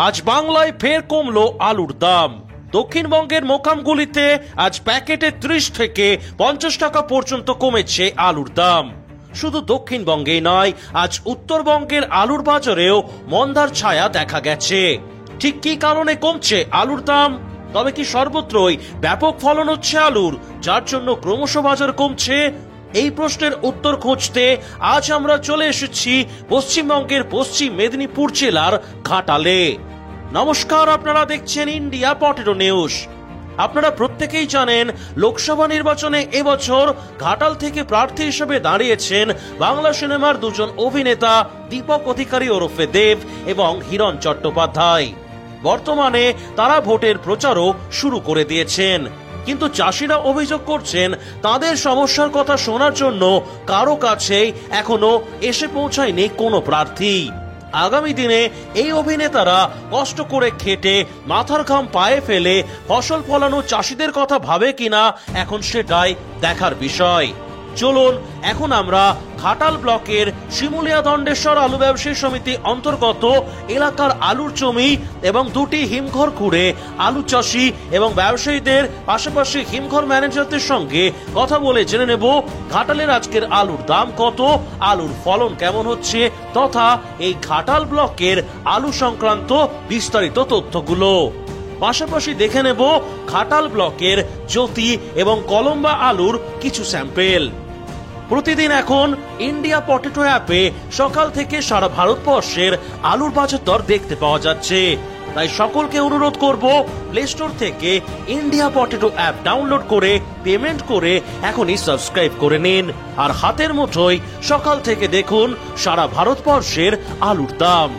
আজ বাংলায় ফের কমলো আলুর দাম। দক্ষিণবঙ্গের মোকামগুলিতে আজ প্যাকেটে 30 থেকে 50 টাকা পর্যন্ত কমেছে আলুর দাম। শুধু দক্ষিণবঙ্গেই নয়, আজ উত্তরবঙ্গের আলুর বাজারেও মন্দার ছায়া দেখা গেছে। ঠিক কী কারণে কমছে আলুর দাম? তবে কি সর্বত্রই ব্যাপক ফলন হচ্ছে আলুর, যার জন্য ক্রমশ বাজার কমছে? এই প্রশ্নের উত্তর খুঁজতে আজ আমরা চলে এসেছি পশ্চিমবঙ্গের পশ্চিম মেদিনীপুর জেলার ঘাটালে। নমস্কার, আপনারা দেখছেন ইন্ডিয়া পটেটো নিউজ। আপনারা প্রত্যেকেই জানেন, লোকসভা নির্বাচনে এবছর ঘাটাল থেকে প্রার্থী হিসেবে দাঁড়িয়েছেন বাংলা সিনেমার দুজন অভিনেতা দীপক অধিকারী ওরফে দেব এবং হিরণ চট্টোপাধ্যায়। বর্তমানে তারা ভোটের প্রচারও শুরু করে দিয়েছেন, কিন্তু চাষিরা অভিযোগ করছেন তাদের সমস্যার কথা শোনার জন্য কারো কাছেই এখনো এসে পৌঁছায়নি কোনো প্রার্থী। আগামী দিনে এই অভিনেতারা কষ্ট করে খেটে মাথার ঘাম পায়ে ফেলে ফসল ফলানো চাষিদের কথা ভাবে কিনা এখন সেটাই দেখার বিষয়। চলুন এখন আমরা ঘাটাল ব্লকের শিমুলিয়া দণ্ডেশ্বর আলু ব্যবসায়ী সমিতি অন্তর্গত এলাকার আলুর জমি এবং দুটি হিমঘর খুঁড়ে আলু চাষি এবং ব্যবসায়ীদের, পাশাপাশি হিমঘর ম্যানেজারদের সঙ্গে কথা বলে জেনে নেব ঘাটালের আজকের আলুর দাম কত, আলুর ফলন কেমন হচ্ছে, তথা এই ঘাটাল ব্লকের আলু সংক্রান্ত বিস্তারিত তথ্যগুলো। পাশাপাশি দেখে নেব ঘাটাল ব্লকের জ্যোতি এবং কলম্বা আলুর কিছু স্যাম্পেল। প্রতিদিন এখন ইন্ডিয়া পটেটো অ্যাপে সকাল থেকে সারা ভারতবর্ষের আলুর বাজার দর দেখতে পাওয়া যাচ্ছে। তাই সকলকে অনুরোধ করব, প্লে স্টোর থেকে ইন্ডিয়া পটেটো অ্যাপ ডাউনলোড করে পেমেন্ট করে এখনই সাবস্ক্রাইব করে নিন। আর হাতের মুঠোয় সকাল থেকে দেখুন সারা ভারতবর্ষের আলুর দাম।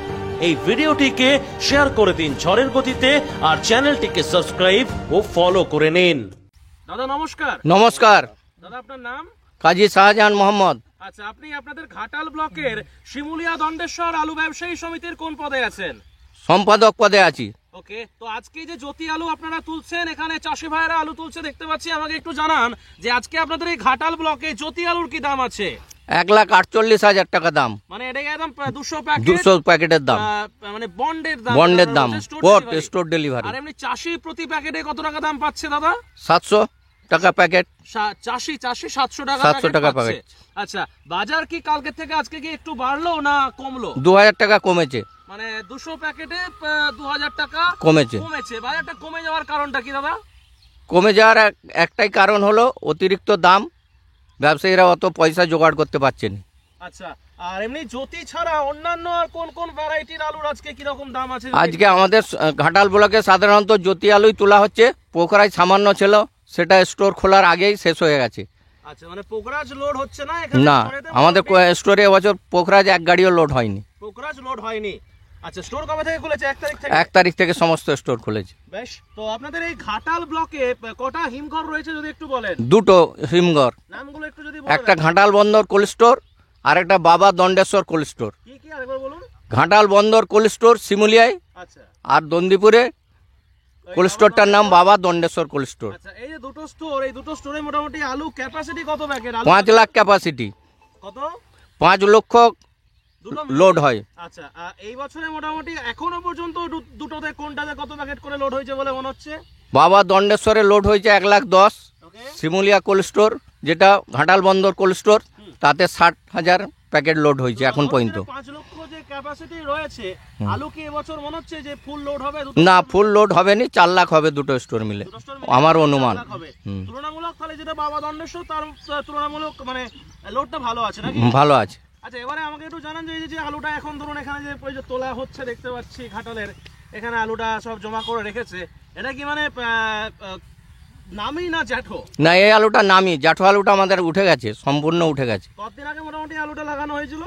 এই ভিডিওটিকে শেয়ার করে দিন ঝড়ের গতিতে, আর চ্যানেলটিকে সাবস্ক্রাইব ও ফলো করে নিন। দাদা নমস্কার। নমস্কার। দাদা আপনার নাম? কাজী শাহজাহান মোহাম্মদ। আচ্ছা, আপনি আপনাদের ঘাটাল ব্লকের শিমুলিয়া দণ্ডেশ্বর আলু ব্যবসায়ী সমিতির কোন পদে আছেন? সম্পাদক পদে আছি। ওকে, তো আজকে যে জ্যোতি আলু আপনারা তুলছেন, এখানে চাষি ভাইরা আলু তুলছে দেখতে পাচ্ছি, আমাকে একটু জানান যে আজকে আপনাদের এই ঘাটাল ব্লকে জ্যোতি আলুর কি দাম আছে? 1,48,000 টাকা দাম। মানে এটা একদম 200 প্যাকেটের দাম, মানে বন্ডের দাম পোর্ট স্টোর ডেলিভারি। আর এমনি চাষি প্রতি প্যাকেটে কত টাকা দাম পাচ্ছে দাদা? 700 টাকা প্যাকেট। চাষি 700 টাকা 700 টাকা প্যাকেট। আচ্ছা, বাজার কি কালকে থেকে আজকে কি একটু বাড়লো না কমলো? 2000 টাকা কমেছে। মানে 200 প্যাকেটে 2000 টাকা কমেছে। বাজারটা কমে যাওয়ার কারণটা কি দাদা? কমে যাওয়ার একটাই কারণ হলো অতিরিক্ত দাম, ব্যবসায়ীরা অত পয়সা জোগাড় করতে পারছেন। আচ্ছা, আর এমনি জ্যোতি ছাড়া অন্যান্য আর কোন কোন ভ্যারাইটির আলুর আজকে কি রকম দাম আছে? আজকে আমাদের ঘাটাল ব্লকে সাধারণত জ্যোতি আলুই তোলা হচ্ছে। পোখরায় সামান্য ছিল, সেটা স্টোর খোলার আগেই শেষ হয়ে গেছে। আচ্ছা, মানে পোখরাজ লোড হচ্ছে না এখানে? না, আমাদের স্টোরে এবছর পোখরাজ এক গাড়িও লোড হয়নি। পোখরাজ লোড হয়নি। আচ্ছা, স্টোর কবে থেকে খুলেছে? 1 তারিখ থেকে। 1 তারিখ থেকে সমস্ত স্টোর খুলেছে। বেশ, তো আপনাদের এই ঘাটাল ব্লকে কটা হিমঘর রয়েছে যদি একটু বলেন? 2টো হিমঘর। নামগুলো একটু যদি বলেন। একটা ঘাটাল বন্দর কোল্ড স্টোর আর একটা বাবা দণ্ডেশ্বর কোল্ড স্টোর। কি কি আরেকবার বলুন? ঘাটাল বন্দর কোল্ড স্টোর শিমুলিয়ায়। আচ্ছা। আর দন্দিপুরে কোল্ড স্টোরটার নাম বাবা দণ্ডেশ্বর কোল্ড স্টোর। আচ্ছা, এই যে দুটো স্টোর, এই দুটো স্টোরে মোটামুটি আলু ক্যাপাসিটি কত প্যাকেট? 5 লাখ ক্যাপাসিটি। কত? 5 লক্ষ লোড হয়। আচ্ছা, এই বছরে মোটামুটি এখনো পর্যন্ত দুটোতে কোনটাতে কত প্যাকেট করে লোড হয়েছে বলে মনে হচ্ছে? বাবা দণ্ডেশ্বরে লোড হয়েছে 1,10,000। শিমুলিয়া কোল্ড স্টোর, যেটা ঘাটাল বন্দর কোল্ড স্টোর, তাতে 60,000 প্যাকেট লোড হয়েছে এখন পর্যন্ত। 5 লক্ষ যে ক্যাপাসিটি রয়েছে, আলু কি এবছর মনে হচ্ছে যে ফুল লোড হবে? না, ফুল লোড হবে না, 4 লাখ হবে দুটো স্টোর মিলে আমার অনুমান। তুলনামূলক তাহলে যেটা বাবা দণ্ডেশ্বর, তার তুলনামূলক মানে লোডটা ভালো আছে নাকি? ভালো আছে। আচ্ছা, এবারে আমাকে একটু জানান যে এই যে আলুটা এখন ধরুন এখানে যে তোলা হচ্ছে দেখতে পাচ্ছি ঘাটালের, এখানে আলুটা সব জমা করে রেখেছে, এটা কি মানে নামি না জ্যাঠো? না, এই আলুটা নামি। জ্যাঠো আলুটা আমাদের উঠে গেছে, সম্পূর্ণ উঠে গেছে। কতদিন আগে মোটামুটি আলুটা লাগানো হয়েছিল?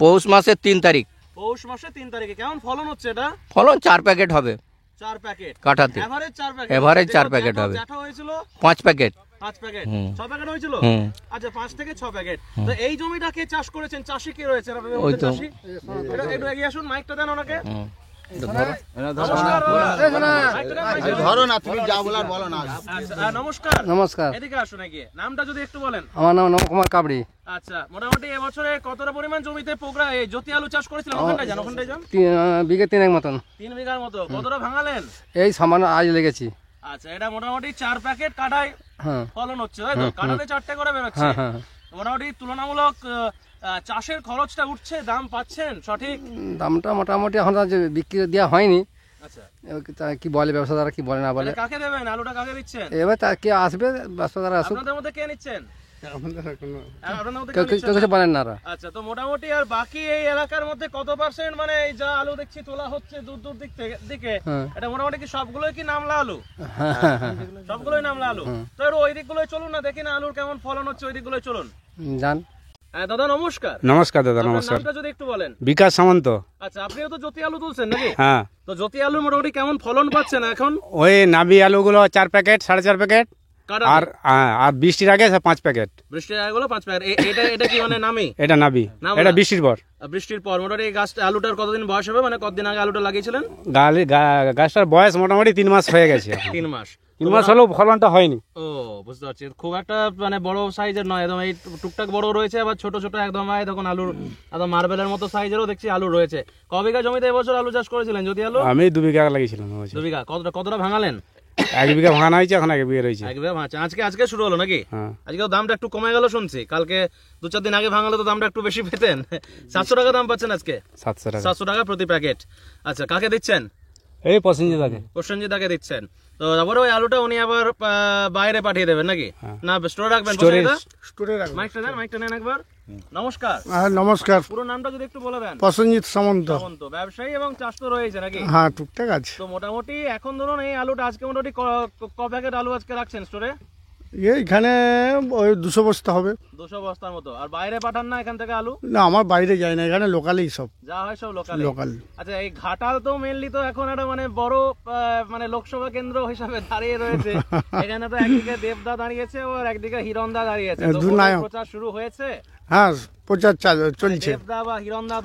পৌষ মাসের 3 তারিখ। পৌষ মাসের 3 তারিখে। কেমন ফলন হচ্ছে এটা? ফলন 4 প্যাকেট হবে। 4 প্যাকেট কাঠাতে। Average 4 packet. এভারেজ 4 প্যাকেট হবে। জ্যাঠো হয়েছিল 5 প্যাকেট। 5 প্যাকেট 6 প্যাকেট হয়েছিল। আচ্ছা, 5 থেকে 6 প্যাকেট। তো এই জমিটা কে চাষ করেছেন? চাষি কে রয়েছে আপনাদের মধ্যে? চাষি একটু এগিয়ে আসুন, মাইকটা দেন ওনাকে। ধরো না, তুমি যা বলার বলো না। আচ্ছা, নমস্কার। নমস্কার, এদিকে আসুন এগিয়ে, নামটা যদি একটু বলেন। আমার নাম নবকুমার কাবড়ি। আচ্ছা, মোটামুটি এবছরে কতটা পরিমাণ জমিতে জ্যোতি আলু চাষ করেছিলেন? ওখানটায় যান। বিঘে 3 মতন। 3 বিঘার মতো। কতটা ভাঙালেন? এই সামান্য আজ লেগেছি। আচ্ছা, এটা মোটামুটি 4 প্যাকেট কাটায় হ্যাঁ ফলন হচ্ছে, তাই তো? কাটাতে 4টে করে বেরোচ্ছে। হ্যাঁ হ্যাঁ। মোটামুটি তুলনামূলক চাষের খরচটা উঠছে, দাম পাচ্ছেন সঠিক? দামটা মোটামুটি এখন আজ বিক্রি দেওয়া হয়নি। আচ্ছা, তা কি বলে ব্যবসাদাররা, কি বলে না বলে। কাকে দেবেন আলুটা, কাকে দিচ্ছেন? এবার তা কে আসবে, ব্যবসাদার আসুক। আপনাদের মধ্যে কে নিচ্ছেন? আপনাদের মধ্যে কেউ কেউ নিচ্ছেন কিছু না? বলেন না ওরা। আচ্ছা, তো মোটামুটি আর বাকি এই এলাকার মধ্যে কত পার্সেন্ট মানে এই যা আলু দেখছি তোলা হচ্ছে দূর দূর দিকে, হ্যাঁ। এটা মোটামুটি কি সবগুলোই কি নামলা আলু? হ্যাঁ হ্যাঁ হ্যাঁ। সবগুলোই নামলা আলু। তো এর ওই দিকগুলোই চলুন না, দেখি না আলুর কেমন ফলন হচ্ছে, ওই দিকগুলোই চলুন। যান। দাদা নমস্কার। নমস্কার দাদা, আপনার নমস্কার। নামটা যদি একটু বলেন। বিকাশ সামন্ত। আচ্ছা, আপনিও তো জ্যোতি আলু তুলছেন নাকি? হ্যাঁ, তো জ্যোতি আলুর মোটামুটি কেমন ফলন পাচ্ছেন এখন? ওই নাবি আলুগুলো 4 প্যাকেট, 4.5 প্যাকেট, কাটাতে? আর বৃষ্টির আগে 5 প্যাকেট। বৃষ্টির আগুলো 5 প্যাকেট। এটা কি মানে নামি? এটা নাবি, নাম এটা না? বৃষ্টির পর। বৃষ্টির পর মোটামুটি এই গাছটা আলুটার কতদিন বয়স হবে, মানে কতদিন আগে আলুটা লাগিয়েছিলেন? গাছটার বয়স মোটামুটি 3 মাস হয়ে গেছে। 3 মাস। 3 মাস হলেও ফলনটা হয়নি। ও, বুঝতে পারছি। খুব একটা মানে বড় সাইজের নয়, একদম এই টুকটাক বড় রয়েছে, আবার ছোট ছোট একদম তখন আলুর একদম মার্বেলের মতো সাইজেরও দেখছি আলু রয়েছে। ক বিঘা জমিতে এবছর আলু চাষ করেছিলেন জ্যোতি আলু? আমি 2 বিঘা লাগিয়েছিলাম। 2 বিঘা। কতটা ভাঙালেন? 1 বিঘা ভাঙানো হয়েছে, এখন 1 বিঘা রয়েছে। 1 বিঘা ভাঙা। আজকে শুরু হলো নাকি? হ্যাঁ। আজকে তো দামটা একটু কমে গেল শুনছি। কালকে 2-4 দিন আগে ভাঙালে তো দামটা একটু বেশি পেতেন। 700 টাকা দাম পাচ্ছেন আজকে? 700 টাকা। 700 টাকা প্রতি প্যাকেট। আচ্ছা, কাকে দিচ্ছেন? এই পছন্দ থাকে। প্রসেনজিৎ দাকে দিচ্ছেন। তো তারপরে ওই আলুটা উনি আবার বাইরে পাঠিয়ে দেবেন নাকি? না স্টোরে রাখবেন? মাইকটা নেন একবার। নমস্কার। নমস্কার, পুরো নামটা যদি একটু বলে দেন। প্রসেনজিৎ সামন্ত। সামন্ত, ব্যবসায়ী এবং চাষ তো রয়েছে নাকি? হ্যাঁ, টুকটাক আছে। তো মোটামুটি এখন ধরুন এই আলুটা আজকে মোটামুটি ক প্যাকেট আলু আজকে রাখছেন স্টোরে? এইখানে ওই 200 বস্তা হবে। 200 বস্তার মতো। আর বাইরে পাঠান না এখান থেকে আলু? না, আমার বাইরে যায় না, এখানে লোকালেই সব। যা হয় সব লোকাল। আচ্ছা, এই ঘাটাল তো মেইনলি তো এখন একটা মানে বড় মানে লোকসভা কেন্দ্র হিসাবে দাঁড়িয়ে রয়েছে। এখানে তো একদিকে দেবদা দাঁড়িয়েছে আর একদিকে হিরণদা দাঁড়িয়েছে। তো প্রচার শুরু হয়েছে? হ্যাঁ, প্রচার চলছে। দেবদা বা হিরণদা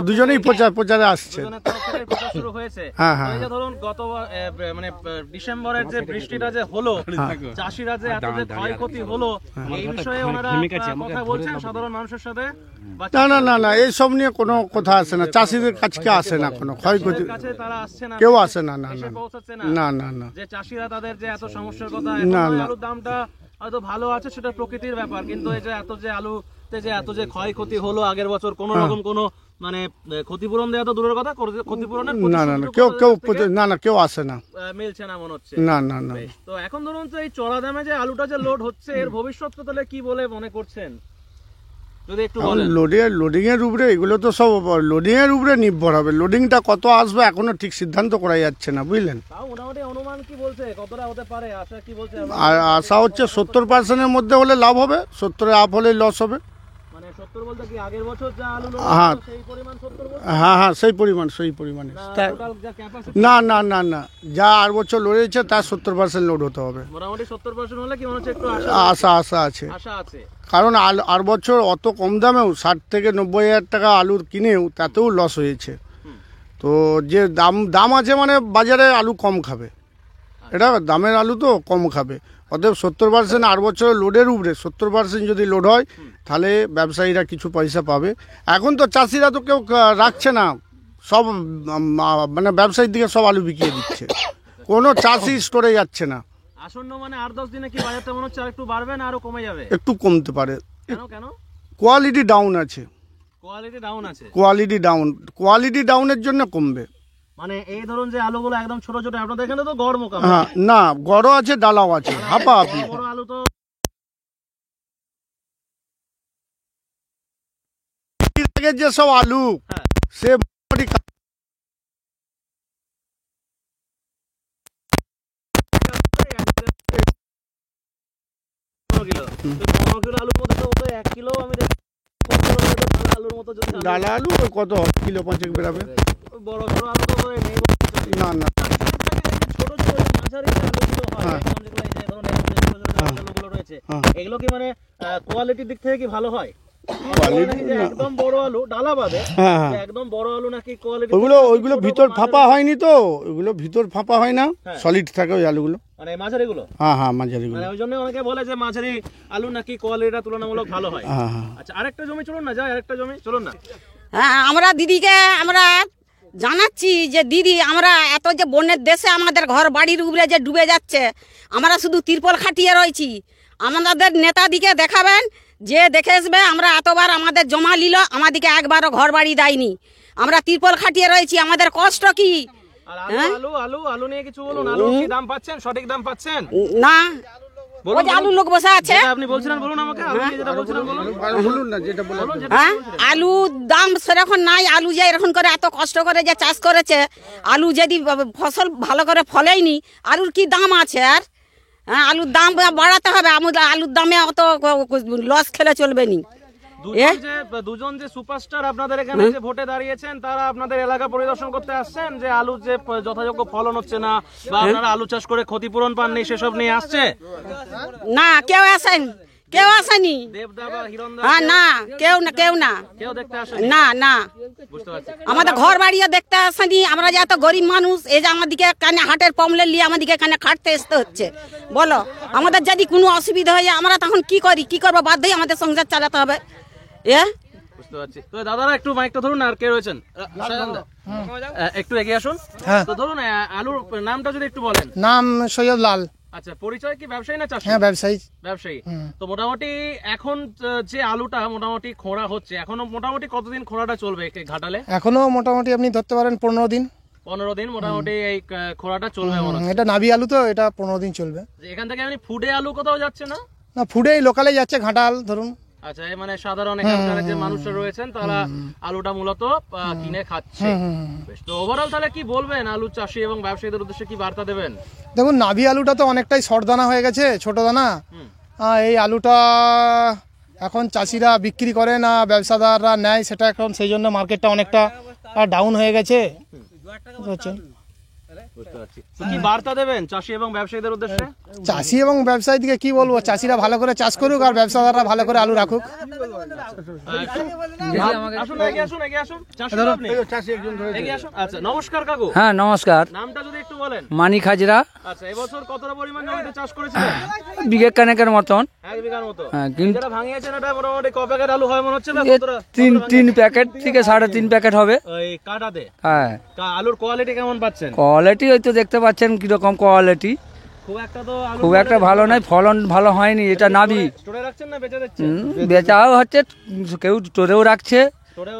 দুজনেই প্রচারে আসছে। দুজনের তরফ থেকে প্রচার শুরু হয়েছে। হ্যাঁ হ্যাঁ। এই যে ধরুন গত মানে ডিসেম্বরের যে বৃষ্টিটা যে হলো, চাষিরা যে এত যে ক্ষয়ক্ষতি হলো, এই বিষয়ে ওনারা কথা বলছেন সাধারণ মানুষের সাথে? না, এইসব নিয়ে কোনো কথা আসে না, চাষিদের কাছে আসে না, কোনো ক্ষয়ক্ষতি কাছে তারা আসছে না, কেউ আসে না। এসে পৌঁছাচ্ছে না। না। যে চাষিরা তাদের যে এত সমস্যার কথা, না। আলুর দামটা হয়তো ভালো আছে, সেটা প্রকৃতির ব্যাপার, কিন্তু এই যে এত যে ক্ষয়ক্ষতি হলো আগের বছর, কোন রকম কোনো মানে ক্ষতিপূরণ দেওয়া তো দূরের কথা, ক্ষতিপূরণের কেউ আসে না, মিলছে না মনে হচ্ছে। না। তো এখন ধরুন তো এই চড়া দামে যে আলুটা যে লোড হচ্ছে, এর ভবিষ্যৎটা তাহলে কি বলে মনে করছেন যদি একটু বলেন? লোডিং এর উপরে, এগুলো তো সব লোডিং এর উপরে নির্ভর হবে। লোডিংটা কত আসবে এখনো ঠিক সিদ্ধান্ত করা যাচ্ছে না, বুঝলেন। তাও মোটামুটি অনুমান কি বলছে, কতটা হতে পারে, আশা কি বলছে? আর আশা হচ্ছে 70%-এর মধ্যে হলে লাভ হবে, 70-এ আপ হলে লস হবে। মানে 70 বলতে কি আগের বছর যা আলু লোড হ্যাঁ। সেই পরিমাণ 70 বলতে? হ্যাঁ, সেই পরিমাণে। টোটাল যা ক্যাপাসিটি? না, যা আর বছর লড়েছে তার 70% লোড হতে হবে। মোটামুটি 70% হলে কি মনে হচ্ছে একটু আশা আছে। আশা আছে। কারণ আর বছর অত কম দামেও 60 থেকে 90 হাজার টাকা আলুর কিনেও তাতেও লস হয়েছে। তো যে দাম আছে মানে বাজারে আলু কম খাবে, এটা দামের আলু তো কম খাবে। অতএব 70% আর বছরের লোডের উপরে 70% যদি লোড হয়, তাহলে ব্যবসায়ীরা কিছু পয়সা পাবে। এখন তো চাষিরা তো কেউ রাখছে না, সব মানে ব্যবসায়ীর দিকে সব আলু বিকিয়ে দিচ্ছে, কোনো চাষি স্টোরে যাচ্ছে না। আসন্ন মানে 8-10 দিনে কি বাজারটা মনে হচ্ছে আরেকটু বাড়বে না আরো কমে যাবে? একটু কমতে পারে। কেন? কোয়ালিটি ডাউন আছে। কোয়ালিটি ডাউন আছে। কোয়ালিটি ডাউনের জন্য কমবে। মানে এই ধরুন যে আলুগুলো একদম ছোট ছোট, আপনাদের এখানে তো গড় মোকা। হ্যাঁ, না, গড়ও আছে, ডালাও আছে, হাঁপাহাপি। বড় আলু তো যে সব আলু সে আলুর মধ্যে তো 1 কিলো আমি আলুর মতো ডালা আলু কত কিলো 5 বেরাবে। বড় বড় আলু তো নেই না। ছোট ছোট মাঝারি আলুগুলো হয়, যেগুলো এই যে ধরুন আলুগুলো রয়েছে, এগুলো কি মানে কোয়ালিটির দিক থেকে কি ভালো হয়? কোয়ালিটি একদম বড় আলু ডালা বাদে হ্যাঁ হ্যাঁ একদম বড় আলু নাকি কোয়ালিটি ওইগুলো ভিতর ফাঁপা হয়নি তো, ওইগুলো ভিতর ফাঁপা হয় না, সলিড থাকে ওই আলুগুলো। মানে মাঝারিগুলো, হ্যাঁ হ্যাঁ মাঝারিগুলো। মানে ওই জন্য অনেকে বলে যে মাঝারি আলু নাকি কোয়ালিটিটা তুলনামূলক ভালো হয়। হ্যাঁ হ্যাঁ আচ্ছা আরেকটা জমি চলুন না, যাই আরেকটা জমি চলুন না। হ্যাঁ, আমরা দিদিকে আমরা জানাচ্ছি যে দিদি, আমরা এত যে বন্যের দেশে আমাদের ঘর বাড়ির উপরে যে ডুবে যাচ্ছে, আমরা শুধু তিরপল খাটিয়ে রয়েছি। আমাদের নেতাদিকে দেখাবেন, যে দেখে আসবে আমরা এতবার আমাদের জমা নিল, আমাদেরকে একবারও ঘর বাড়ি দেয়নি। আমরা তিরপল খাটিয়ে রয়েছি, আমাদের কষ্ট কি? আর আলু আলু আলু নিয়ে কিছু বলুন, আলু কি দাম পাচ্ছেন, সঠিক দাম পাচ্ছেন? না, বলুন, ওই যে আলু লোক বসে আছে। যেটা আপনি বলছিলেন বলুন আমাকে, আলু নিয়ে যেটা বলছিলেন বলুন। বলুন না যেটা বলুন। হ্যাঁ, আলুর দাম সেরকম নাই। আলু যে এরকম করে এত কষ্ট করে যে চাষ করেছে, আলু যদি ফসল ভালো করে ফলেইনি, আলুর কি দাম আছে? আর হ্যাঁ, আলুর দাম বাড়াতে হবে। আমাদের আলুর দামে অত লস খেলে চলবে নি। দুজন যে সুপারস্টার আপনাদের এখানে যে ভোটে দাঁড়িয়েছেন, তারা আপনাদের এলাকা পরিদর্শন করতে আসছেন যে আলুর যে যথাযোগ্য ফলন হচ্ছে না, বা আপনারা আলু চাষ করে ক্ষতিপূরণ পাননি, সেসব নিয়ে আসছে? না, কেউ আসেন, কেউ আসেনি। দেবদা বা হিরণদা হ্যাঁ, না, কেউ না, কেউ না, কেউ দেখতে আসে? না না, বুঝতে পারছি। আমাদের ঘর বাড়িও দেখতে আসেনি। আমরা যে এত গরিব মানুষ, এই যে আমাদেরকে কানে হাটের পমলে নিয়ে আমাদেরকে এখানে খাটতে আসতে হচ্ছে। বলো, আমাদের যদি কোনো অসুবিধা হয়, আমরা তখন কি করি? কি করবো? বাধ্যই আমাদের সংসার চালাতে হবে। বুঝতে পারছি। তো দাদারা একটু মাইকটা ধরুন, আর কে রয়েছেন? একটু এগিয়ে আসুন। তো ধরুন, আলুর নামটা যদি একটু বলেন। নাম সৈয়দ লাল। আচ্ছা, পরিচয় কি ব্যবসায়ী না চাষী? হ্যাঁ, ব্যবসায়ী। ব্যবসায়ী। তো মোটামুটি এখন যে আলুটা মোটামুটি খোঁড়া হচ্ছে, এখনো মোটামুটি কতদিন খোঁড়াটা চলবে ঘাটালে? এখনো মোটামুটি আপনি ধরতে পারেন 15 দিন। 15 দিন মোটামুটি এই খোঁড়াটা চলবে মনে হচ্ছে। এটা নাবি আলু তো, এটা 15 দিন চলবে। এখান থেকে এমনি ফুডে আলু কোথাও যাচ্ছে না? না, ফুডে লোকালে যাচ্ছে, ঘাটাল ধরুন। আচ্ছা, এই মানে সাধারণ এখানকার যে মানুষরা রয়েছেন, তারা আলুটা মূলত কিনে খাচ্ছে। বেশ, তো ওভারঅল তাহলে কি বলবেন আলু চাষী এবং ব্যবসায়ীদের উদ্দেশ্যে কি বার্তা দেবেন? দেখুন, নাভি আলুটা তো অনেকটাই শর্ট দানা হয়ে গেছে, ছোট দানা। এই আলুটা এখন চাষিরা বিক্রি করে না, ব্যবসাদাররা নেয়, সেটা এখন সেই জন্য মার্কেটটা অনেকটা ডাউন হয়ে গেছে। বুঝতে পারছি। তো কি বার্তা দেবেন চাষী এবং ব্যবসায়ীদের উদ্দেশ্যে? চাষি এবং ব্যবসায়ী দিকে কি বলবো, চাষিরা ভালো করে চাষ করুক আর ব্যবসাদাররা ভালো করে আলু রাখুক। আসুন, এগিয়ে আসুন, এগিয়ে আসুন। চাষী আপনি? এগিয়ে আসুন। আচ্ছা, নমস্কার কাকু। হ্যাঁ, নমস্কার। নামটা যদি একটু বলেন। মানিক হাজরা। আচ্ছা, এবছর কতটা পরিমাণ জমিতে চাষ করেছিলেন? বিঘে কানেকের মতন। 1 বিঘার মতো। হ্যাঁ, কিন্তু যেটা ভাঙিয়েছেন এটা মোটামুটি ক প্যাকেট আলু হয় মনে হচ্ছে? না, এ তিন প্যাকেট থেকে 3.5 প্যাকেট হবে। ওই কাটাতে। হ্যাঁ। আলুর কোয়ালিটি কেমন পাচ্ছেন? কোয়ালিটি ওই তো দেখতে পাচ্ছেন কিরকম কোয়ালিটি। খুব একটা তো আলু খুব একটা ভালো নয়, ফলন ভালো হয়নি। এটা নাবি। স্টোরে রাখছেন না বেচে দিচ্ছেন? বেচাও হচ্ছে, কেউ স্টোরেও রাখছে, স্টোরে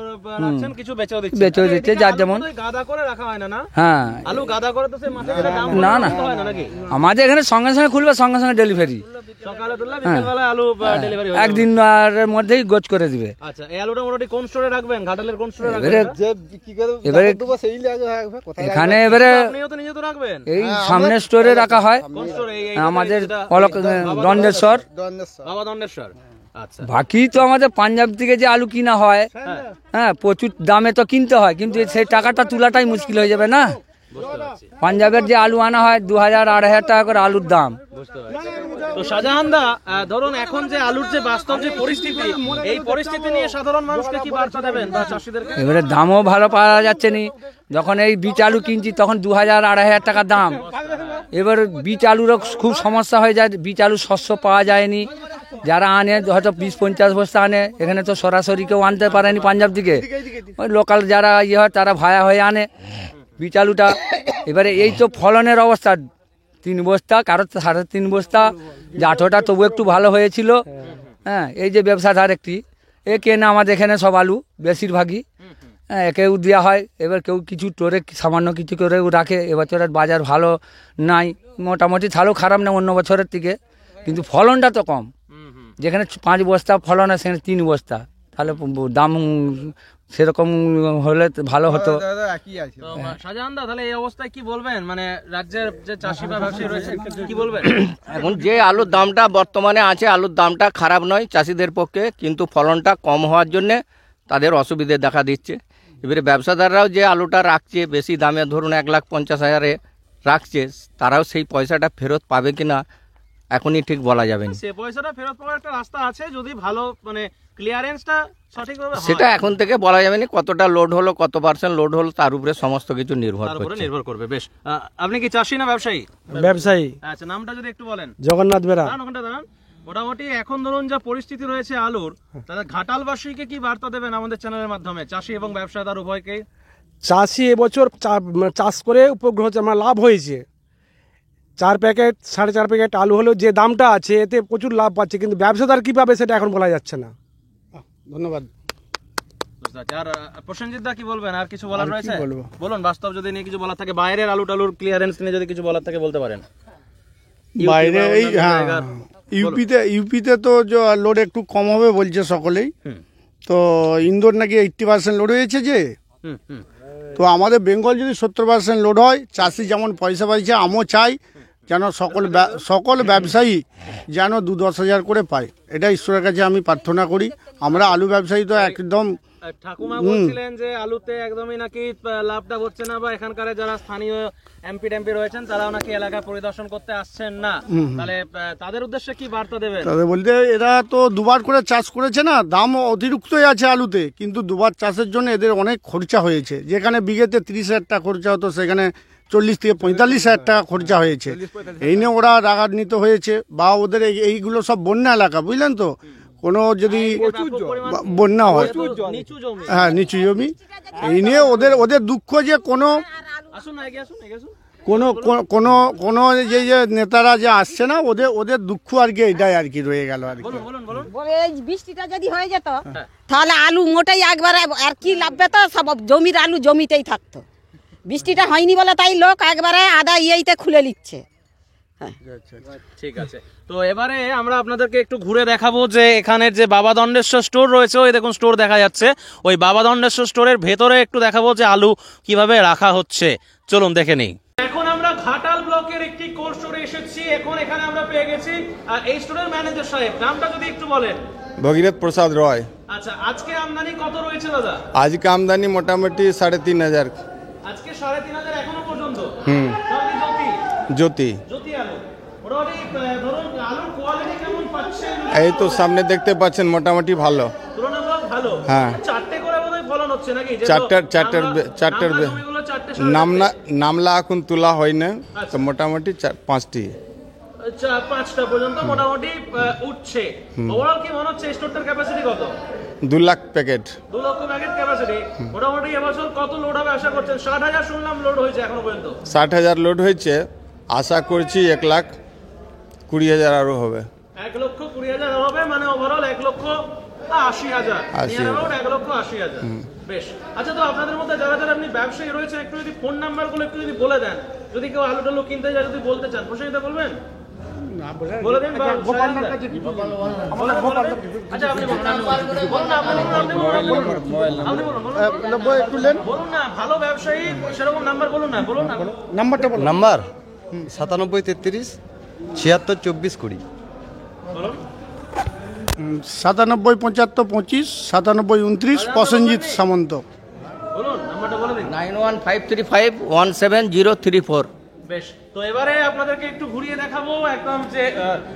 রাখছেন, কিছু বেচেও দিচ্ছেন। বেচেও দিচ্ছে, যার যেমন। গাদা করে রাখা হয় না? না, হ্যাঁ। আলু গাদা করে তো সেই মাঠে গেলে দাম না না, হয় না নাকি? আমাদের এখানে সঙ্গে সঙ্গে খুলবে, সঙ্গে সঙ্গে ডেলিভারি। সকালে তুললে বিকেলবেলা আলু ডেলিভারি হয়ে যাবে। একদিন আর মধ্যেই গোছ করে দিবে। আচ্ছা, এই আলুটা মোটামুটি কোন স্টোরে রাখবেন? ঘাটালের কোন স্টোরে রাখবেন? এবারে এখানে এবারে আপনিও তো নিজে তো রাখবেন। এই সামনে স্টোরে রাখা হয় কোন স্টোরে? আমাদের দন্ডেশ্বর। বাবা দন্ডেশ্বর। আচ্ছা, বাকি তো আমাদের পাঞ্জাব থেকে যে আলু কিনা হয়, হ্যাঁ, প্রচুর দামে তো কিনতে হয়, কিন্তু সেই টাকাটা তোলাটাই মুশকিল হয়ে যাবে না। বুঝতে পারছি। পাঞ্জাবের যে আলু আনা হয় 2000-2500 টাকা করে আলুর দাম। বুঝতে পারছি। তো শাহজাহান দা, ধরুন এখন যে আলুর যে বাস্তব যে পরিস্থিতি, এই পরিস্থিতি নিয়ে সাধারণ মানুষকে কি বার্তা দেবেন বা চাষীদেরকে? এবারে দামও ভালো পাওয়া যাচ্ছে নি। যখন এই বীজ আলু কিনছি তখন 2000-2500 টাকা দাম। এবার বীজ আলুরও খুব সমস্যা হয়ে যায়, বীজ আলু শস্য পাওয়া যায়নি। যারা আনে হয়তো 20-50 বস্তা আনে, এখানে তো সরাসরি কেউ আনতে পারেনি পাঞ্জাব থেকে। ওই লোকাল যারা ইয়ে হয় তারা ভায়া হয়ে আনে বীজ আলুটা। এবারে এই তো ফলনের অবস্থা, 3 বস্তা, কারো 3.5 বস্তা। জাটোটা তবু একটু ভালো হয়েছিল। হ্যাঁ, এই যে ব্যবসাদার একটি এ কেনে আমাদের এখানে সব আলু বেশিরভাগই। হ্যাঁ, একেও দেওয়া হয়। এবার কেউ কিছু টোরে সামান্য কিছু করেও রাখে। এবছরের বাজার ভালো নাই, মোটামুটি তাহলেও খারাপ না অন্য বছরের থেকে, কিন্তু ফলনটা তো কম। যেখানে 5 বস্তা ফলন হয় সেখানে 3 বস্তা, তাহলে দাম সেরকম হলে ভালো হতো। শাহজাহান দা, তাহলে এই অবস্থায় কি বলবেন? মানে রাজ্যের যে চাষি বা ব্যবসায়ী রয়েছে, কি বলবেন? এখন যে আলুর দামটা বর্তমানে আছে, আলুর দামটা খারাপ নয় চাষিদের পক্ষে, কিন্তু ফলনটা কম হওয়ার জন্যে তাদের অসুবিধে দেখা দিচ্ছে। এবারে ব্যবসাদাররাও যে আলুটা রাখছে বেশি দামে, ধরুন 1,50,000-এ রাখছে, তারাও সেই পয়সাটা ফেরত পাবে কিনা এখনই ঠিক বলা যাবে না। সে পয়সাটা ফেরত পাওয়ার একটা রাস্তা আছে, যদি ভালো মানে ক্লিয়ারেন্সটা সঠিকভাবে হয়? সেটা এখন থেকে বলা যাবে না, কতটা লোড হলো, কত পার্সেন্ট লোড হলো, তার উপরে সমস্ত কিছু নির্ভর তার উপরে করছে। নির্ভর করবে। বেশ, আপনি কি চাষি না ব্যবসায়ী? ব্যবসায়ী আচ্ছা, নামটা যদি একটু বলেন। জগন্নাথ বেরা। দাঁড়ান, ওখানটা দাঁড়ান। মোটামুটি এখন ধরুন যা পরিস্থিতি রয়েছে আলুর, তাহলে ঘাটালবাসীকে কি বার্তা দেবেন আমাদের চ্যানেলের মাধ্যমে, চাষি এবং ব্যবসাদার উভয়কেই? চাষি এবছর চাষ করে উপগ্রহ আমার লাভ হয়েছে। 4 প্যাকেট 4.5 প্যাকেট আলু হলেও যে দামটা আছে এতে প্রচুর লাভ পাচ্ছে, কিন্তু ব্যবসাদার কী পাবে সেটা এখন বলা যাচ্ছে না। ধন্যবাদ। আর প্রসেনজিৎ দা কি বলবেন? আর কিছু বলার আর কি রয়েছে? বলবো? বলুন, বাস্তব যদি নিয়ে কিছু বলার থাকে, বাইরের আলু টালুর ক্লিয়ারেন্স নিয়ে যদি কিছু বলার থাকে বলতে পারেন। বাইরে বা এই অন্যান্য হ্যাঁ জায়গার- ইউপিতে তো লোড একটু কম হবে বলছে সকলেই। তো ইন্দোর নাকি 80% লোড হয়েছে যে। হুম হুম তো আমাদের বেঙ্গল যদি 70% লোড হয়, চাষি যেমন পয়সা পাইছে, আমিও চাই যেন সকল ব্যবসায়ী যেন 2-10 হাজার করে পায়। এটা ঈশ্বরের কাছে আমি প্রার্থনা করি। আমরা আলু ব্যবসায়ী তো একদম ঠাকুমা বলছিলেন যে আলুতে একদমই নাকি লাভটা হচ্ছে না, বা এখানকার যারা স্থানীয় এমপি টেমপি রয়েছেন তারাও নাকি এলাকা পরিদর্শন করতে আসছেন না। তাহলে তাদের উদ্দেশ্যে কি বার্তা দেবেন? তাদের বলতে এরা তো দুবার করে চাষ করেছে না, দাম অতিরিক্তই আছে আলুতে, কিন্তু দুবার চাষের জন্য এদের অনেক খরচা হয়েছে। যেখানে বিঘেতে 30,000 টাকা খরচা হতো সেখানে 40 থেকে 45,000 টাকা খরচা হয়েছে। এই নিয়ে ওরা রাগান্বিত হয়েছে, বা ওদের এইগুলো সব বন্যা এলাকা, বুঝলেন তো, কোনো যদি বন্যা হয়, নিচু জমি। হ্যাঁ নিচু জমি, এই নিয়ে ওদের দুঃখ যে কোনো আসুন না, এগিয়ে আসুন, এগিয়ে আসুন। কোনো যে নেতারা যে আসছে না, ওদের দুঃখ আর কি এটাই আর কি রয়ে গেল আর কি। বলুন বলুন বলুন। এই বৃষ্টিটা যদি হয়ে যেত তাহলে আলু মোটেই একবারে আর কি লাভ পেত, সব জমির আলু জমিতেই থাকতো। বৃষ্টিটা হয়নি বলে তাই লোক একবারে আদা ইয়েতে খুলে নিচ্ছে। ঠিক আছে, তো এবারে আমরা আপনাদেরকে একটু ঘুরে দেখাবো যে এখানের যে বাবা দণ্ডেশ্বর স্টোর রয়েছে, ওই দেখুন স্টোর দেখা যাচ্ছে, ওই বাবা দণ্ডেশ্বর স্টোরের ভেতরে একটু দেখাবো যে আলু কিভাবে রাখা হচ্ছে। চলুন দেখে নিই। এখন আমরা ঘাটাল ব্লকের একটি কোল্ড স্টোরে এসেছি। এখন এখানে আমরা পেয়ে গেছি এই স্টোরের ম্যানেজার সাহেব, নামটা যদি একটু বলেন। ভগীরথ প্রসাদ রয়। আচ্ছা, আজকে আমদানি কত রয়েছে দাদা? আজকে আমদানি মোটামুটি 3,500। আজকে 3,500 এখনো পর্যন্ত। সবই জ্যোতি জ্যোতি আলু। মোটামুটি ধরুন আলুর কোয়ালিটি কেমন পাচ্ছেন? এই তো সামনে দেখতে পাচ্ছেন মোটামুটি ভালো। তুলনামূলক ভালো। হ্যাঁ। 4টে করে বোধহয় ফলন হচ্ছে নাকি? চারটার নামলা এখন তোলা হয় না, তো মোটামুটি 5টি। আচ্ছা, 5টা পর্যন্ত মোটামুটি উঠছে। ওভারঅল কি মনে হচ্ছে স্টোরটার ক্যাপাসিটি কত? 2 লাখ প্যাকেট। 2 লক্ষ প্যাকেট ক্যাপাসিটি। মোটামুটি এবছর কত লোড হবে আশা করছেন? 60,000 শুনলাম লোড হয়েছে এখনো পর্যন্ত। 60,000 লোড হয়েছে, আশা করছি 1,20,000 আরো হবে। 1,20,000 হবে, মানে ওভারঅল 1,80,000। 1,80,000। বেশ। আচ্ছা, তো আপনাদের মধ্যে যারা যারা আপনি ব্যবসায়ী রয়েছেন, একটু যদি ফোন নাম্বারগুলো একটু যদি বলে দেন, যদি কেউ আলু টালু কিনতে যায়, যদি বলতে চান, প্রসেনজিৎ বলবেন? বলে দেন বা আচ্ছা, আপনি বলুন না, বলুন না, ভালো ব্যবসায়ী সেরকম নাম্বার বলুন না, বলুন না। নাম্বারটা বলো। নাম্বার 9733 76 24 20। বলুন। 97 75 25 97 29 প্রসেনজিৎ সামন্ত। বলুন, নাম্বারটা বলে দিন। 9153517034। বেশ, তো এবারে আপনাদেরকে একটু ঘুরিয়ে দেখাবো একদম যে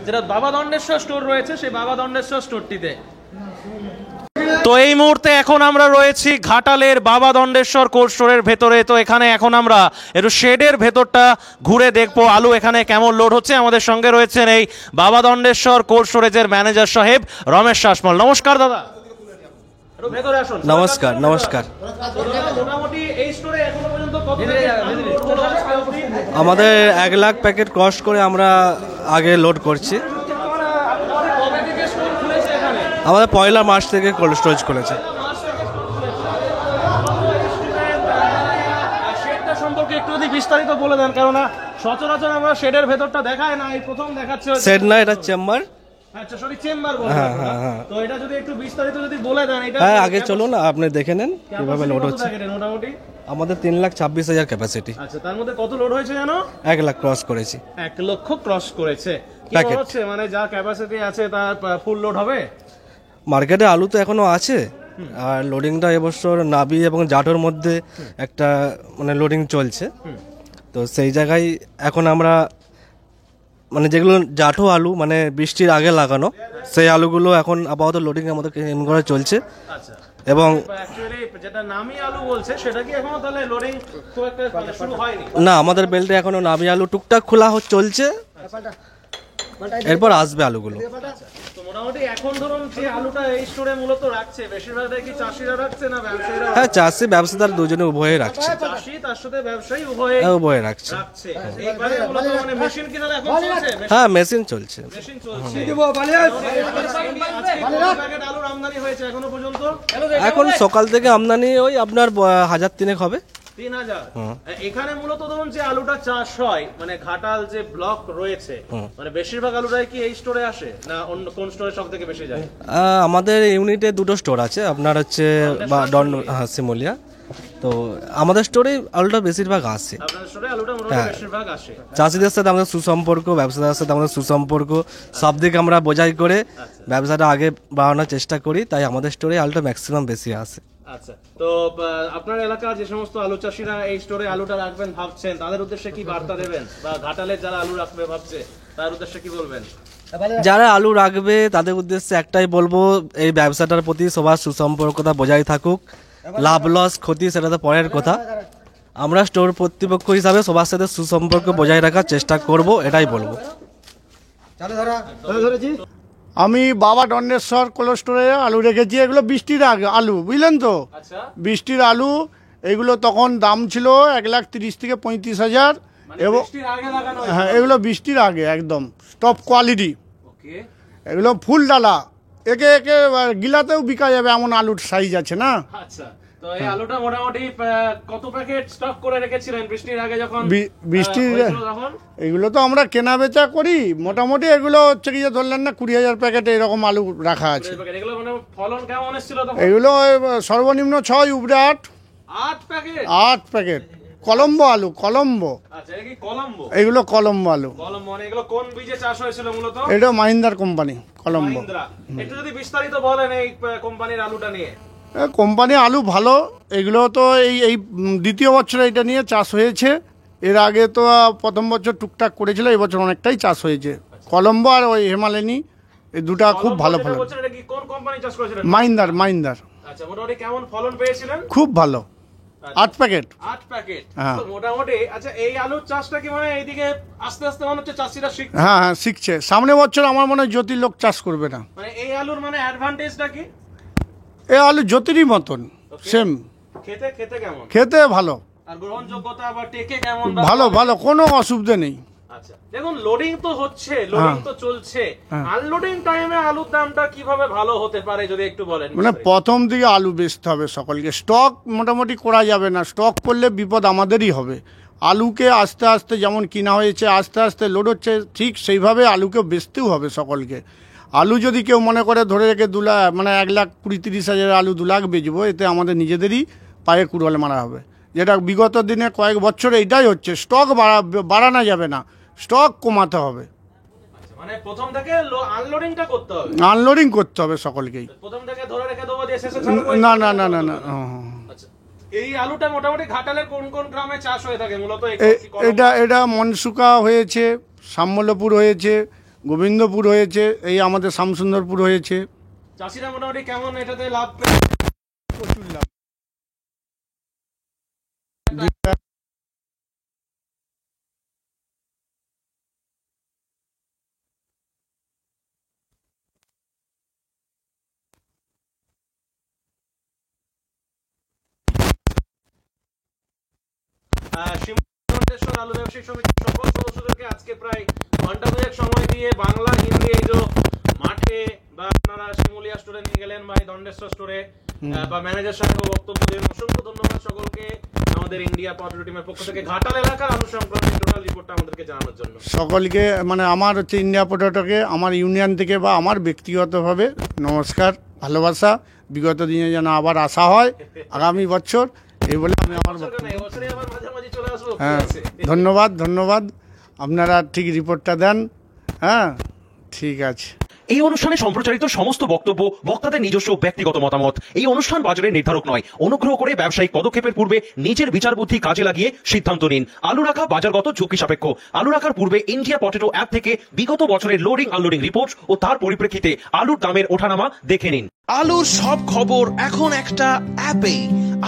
যেটা বাবা দণ্ডেশ্বর স্টোর রয়েছে, সেই বাবা দণ্ডেশ্বর স্টোরটিতে। তো এই মুহূর্তে এখন আমরা রয়েছি ঘাটালের বাবা দণ্ডেশ্বর কোল্ড স্টোরের ভেতরে। তো এখানে এখন আমরা একটু শেডের ভেতরটা ঘুরে দেখবো আলু এখানে কেমন লোড হচ্ছে। আমাদের সঙ্গে রয়েছেন এই বাবা দণ্ডেশ্বর কোল্ড স্টোরেজের ম্যানেজার সাহেব রমেশ শাসমল। নমস্কার দাদা। ভেতরে আসুন। নমস্কার নমস্কার। মোটামুটি এই স্টোরে এখনো পর্যন্ত কত আমাদের 1 লাখ প্যাকেট কস্ট করে আমরা আগে লোড করছি। আমাদের 1 মার্চ থেকে কোল্ড স্টোরেজ খুলেছে। শেডটা সম্পর্কে একটু যদি বিস্তারিত বলে দেন, কারণ সচরাচর আমরা শেডের ভেতরটা দেখাই না, এই প্রথম দেখাচ্ছে। সেট না, এটা চেম্বার। আচ্ছা, সরি, চেম্বার বলে। তো এটা যদি একটু বিস্তারিত যদি বলে দেন। এটা হ্যাঁ, আগে চলুন আপনি দেখে নেন কিভাবে লোড হচ্ছে। মোটামুটি আমাদের 3,26,000 ক্যাপাসিটি। আচ্ছা, তার মধ্যে কত লোড হয়েছে জানো? 1 লাখ ক্রস করেছি। 1 লক্ষ ক্রস করেছে। কি প্যাকেট হচ্ছে, মানে যা ক্যাপাসিটি আছে তার ফুল লোড হবে? মার্কেটে আলু তো এখনো আছে, আর লোডিংটা এবছর নাবি এবং জাটোর মধ্যে একটা মানে লোডিং চলছে। তো সেই জায়গায় এখন আমরা মানে যেগুলো জাঠো আলু মানে বৃষ্টির আগে লাগানো, সেই আলুগুলো এখন আপাতত লোডিংয়ের মতো এমন করে চলছে। আচ্ছা, এবং অ্যাকচুয়ালি যেটা নামি আলু বলছে সেটা কি এখনো তাহলে লোডিং খুব একটা মানে শুরু হয়নি? না, আমাদের বেল্টে এখনো নামি আলু টুকটাক খোলা চলছে, এরপর আসবে আলুগুলো। তো মোটামুটি এখন ধরুন যে আলুটা এই স্টোরে মূলত রাখছে বেশিরভাগটাই কি চাষিরা রাখছে না ব্যবসায়ীরা? হ্যাঁ, চাষি ব্যবসাদার দুজনে উভয়ে রাখছে। চাষি তার সাথে ব্যবসায়ী উভয়ে উভয়ে রাখছে। এইবারে মূলত মানে মেশিন কি তাহলে এখন চলছে? হ্যাঁ, মেশিন চলছে। মেশিন চলছে। আজকে কত প্যাকেট আলুর আমদানি হয়েছে এখনো পর্যন্ত? এখন সকাল থেকে আমদানি ওই আপনার 1000 হবে। 3000। এখানে মূলত ধরুন যে আলুটা চাষ হয় মানে ঘাটাল যে ব্লক রয়েছে মানে বেশিরভাগ আলুটাই কি এই স্টোরে আসে না অন্য কোন স্টোরে সব থেকে বেশি যায়? আমাদের ইউনিটে 2টো স্টোর আছে, আপনার হচ্ছে শিমুলিয়া। তো আমাদের স্টোরে আলুটা বেশিরভাগ আসে। আপনাদের স্টোরে আলুটা মোটামুটি বেশিরভাগ আসে। চাষিদের সাথে আমাদের সুসম্পর্ক, ব্যবসাদারের সাথে আমাদের সুসম্পর্ক, সব দিকে আমরা বোঝাই করে ব্যবসাটা আগে বাড়ানোর চেষ্টা করি, তাই আমাদের স্টোরে আলুটা ম্যাক্সিমাম বেশি আসে। আচ্ছা, তো আপনার এলাকার যে সমস্ত আলু চাষিরা এই স্টোরে আলুটা রাখবেন ভাবছেন তাদের উদ্দেশ্যে কি বার্তা দেবেন, বা ঘাটালের যারা আলু রাখবে ভাবছে তার উদ্দেশ্যে কি বলবেন? যারা আলু রাখবে তাদের উদ্দেশ্যে একটাই বলবো, এই ব্যবসাটার প্রতি সবার সুসম্পর্কতা বজায় থাকুক। লাভ লস ক্ষতি সেটা তো পরের কথা, আমরা স্টোর কর্তৃপক্ষ হিসাবে সবার সাথে সুসম্পর্ক বজায় রাখার চেষ্টা করব, এটাই বলবো। আমি বাবা দণ্ডেশ্বর কোল্ড স্টোরে আলু রেখেছি। এগুলো বৃষ্টির আগে আলু, বুঝলেন তো? বৃষ্টির আলু এগুলো তখন দাম ছিল 1,30,000 থেকে 35,000 এবং হ্যাঁ, এগুলো বৃষ্টির আগে একদম টপ কোয়ালিটি। এগুলো ফুল ডালা, একে একে গিলাতেও বিকা যাবে এমন আলুর সাইজ আছে না। আচ্ছা, তো এই আলুটা মোটামুটি কত প্যাকেট স্টক করে রেখেছিলেন বৃষ্টির আগে যখন? বৃষ্টির এগুলো তো আমরা কেনা বেচা করি, মোটামুটি এগুলো হচ্ছে কি যে ধরলেন না 20,000 প্যাকেট এরকম আলু রাখা আছে। এগুলো মানে ফলন কেমন এসেছিল তখন? এগুলো সর্বনিম্ন 6 উপরে 8 প্যাকেট। 8 প্যাকেট কলম্বো আলু, কলম্বো। আচ্ছা, এটা কি কলম্বো? এগুলো কলম্বো আলু। কলম্বো মানে এগুলো কোন বীজে চাষ হয়েছিল মূলত? এটা মাহিন্দ্রার কোম্পানি কলম্বো। একটু যদি বিস্তারিত বলেন এই কোম্পানির আলুটা নিয়ে। কোম্পানি আলু ভালো, এগুলো তো এই দ্বিতীয় বছর এটা নিয়ে চাষ হয়েছে। এর আগে তো প্রথম বছর টুকটাক করেছিল, এই বছর অনেকটাই চাষ হয়েছে। কলম্বো আর ওই হিমালয়ানি এই দুটা খুব ভালো ফলন। কোন কোম্পানি চাষ করেছিলেন? মাহিন্দ্রার। আচ্ছা, মোটামুটি কেমন ফলন পেয়েছিলেন? খুব ভালো। 8 প্যাকেট। মোটামুটি। আচ্ছা, এই আলুর চাষটা কি মানে এইদিকে আস্তে আস্তে মনে হচ্ছে চাষিরা শিখছে? হ্যাঁ, শিখছে। সামনে বছর আমার মনে হয় জ্যোতির লোক চাষ করবে না। মানে এই আলুর মানে অ্যাডভান্টেজটা কি? এই আলু জ্যোতিরই মতন সেম। খেতে কেমন? খেতে ভালো। আর গ্রহণযোগ্যতা বা টেকে কেমন? ভালো, কোনো অসুবিধা নেই। আচ্ছা, দেখুন লোডিং তো হচ্ছে, লোডিং তো চলছে, আনলোডিং টাইমে আলুর দামটা কিভাবে ভালো হতে পারে যদি একটু বলেন। মানে প্রথম দিকে আলু বেচতে হবে সকলকে, স্টক মোটামুটি করা যাবে না। স্টক করলে বিপদ আমাদেরই হবে। আলুকে আস্তে আস্তে যেমন কিনা হয়েছে আস্তে আস্তে লোড হচ্ছে, ঠিক সেইভাবে আলুকে বেচতেও হবে সকলকে। আলু যদি কেউ মনে করে ধরে রেখে 2 লাখ মানে 1,20,30,000 আলু 2 লাখ বেচবো, এতে আমাদের নিজেদেরই পায়ে কুড়াল মারা হবে। যেটা বিগত দিনে কয়েক বছরে এটাই হচ্ছে। স্টক বাড়ানো যাবে না, স্টক কমাতে হবে। মানে প্রথম থেকে আনলোডিংটা করতে হবে, আনলোডিং করতে হবে সকলকেই। প্রথম থেকে ধরে রেখে দেবো দিয়ে শেষে ছাড়বো না। আচ্ছা, এই আলুটা মোটামুটি ঘাটালের কোন কোন গ্রামে চাষ হয়ে থাকে মূলত? এটা মনসুকা হয়েছে, শ্যামলপুর হয়েছে, গোবিন্দপুর হয়েছে, এই আমাদের শামসুন্দরপুর হয়েছে। চাষিরা মোটামুটি কেমন এটাতে লাভ? প্রচুর লাভ। আলু ব্যবসায়ী সমিতির সকল সদস্যদেরকে আজকে প্রায় ঘন্টা 2 সময় দিয়ে বাংলা হিন্দি এই যে মাঠে বা আপনারা শিমুলিয়া স্টোরে নিয়ে গেলেন বা দণ্ডেশ্বর স্টোরে বা ম্যানেজার সাহেব বক্তব্য দিলেন, অসংখ্য ধন্যবাদ সকলকে আমাদের ইন্ডিয়া পটেটো টিমের পক্ষ থেকে ঘাটাল এলাকার আলু সংক্রান্ত টোটাল রিপোর্টটা আমাদেরকে জানানোর জন্য। সকলকে মানে আমার হচ্ছে ইন্ডিয়া পটেটোকে আমার ইউনিয়ন থেকে বা আমার ব্যক্তিগতভাবে নমস্কার, ভালোবাসা। বিগত দিনে যেন আবার আসা হয় আগামী বছর, এই বলে আমি আমার হ্যাঁ ধন্যবাদ। আপনারা ঠিক রিপোর্টটা দেন। হ্যাঁ, ঠিক আছে। এই অনুষ্ঠানে সম্প্রচারিত সমস্ত বক্তব্য বক্তাদের নিজস্ব ব্যক্তিগত মতামত। এই অনুষ্ঠান বাজারের নির্ধারক নয়। অনুগ্রহ করে ব্যবসায়িক পদক্ষেপের পূর্বে নিজের বিচার বুদ্ধি কাজে লাগিয়ে সিদ্ধান্ত নিন। আলু রাখা বাজারগত ঝুঁকি সাপেক্ষ। আলু রাখার পূর্বে ইন্ডিয়া পটেটো অ্যাপ থেকে বিগত বছরের লোডিং আনলোডিং রিপোর্ট ও তার পরিপ্রেক্ষিতে আলুর দামের ওঠানামা দেখে নিন। আলুর সব খবর এখন একটা অ্যাপে।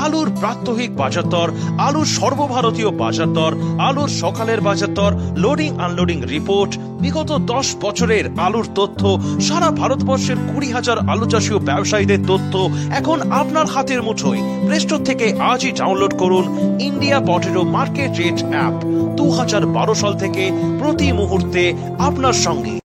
আলুর প্রাত্যহিক বাজার দর, আলুর সর্বভারতীয় বাজার দর, আলুর সকালের বাজার দর, লোডিং আনলোডিং রিপোর্ট, বিগত 10 বছরের আলুর তথ্য, সারা ভারতবর্ষের 20,000 আলু চাষী ও ব্যবসায়ীদের তথ্য এখন আপনার হাতের মুঠোয়। প্লে স্টোর থেকে আজই ডাউনলোড করুন India potato market rate app. 2012 সাল থেকে প্রতি মুহূর্তে আপনার সঙ্গে।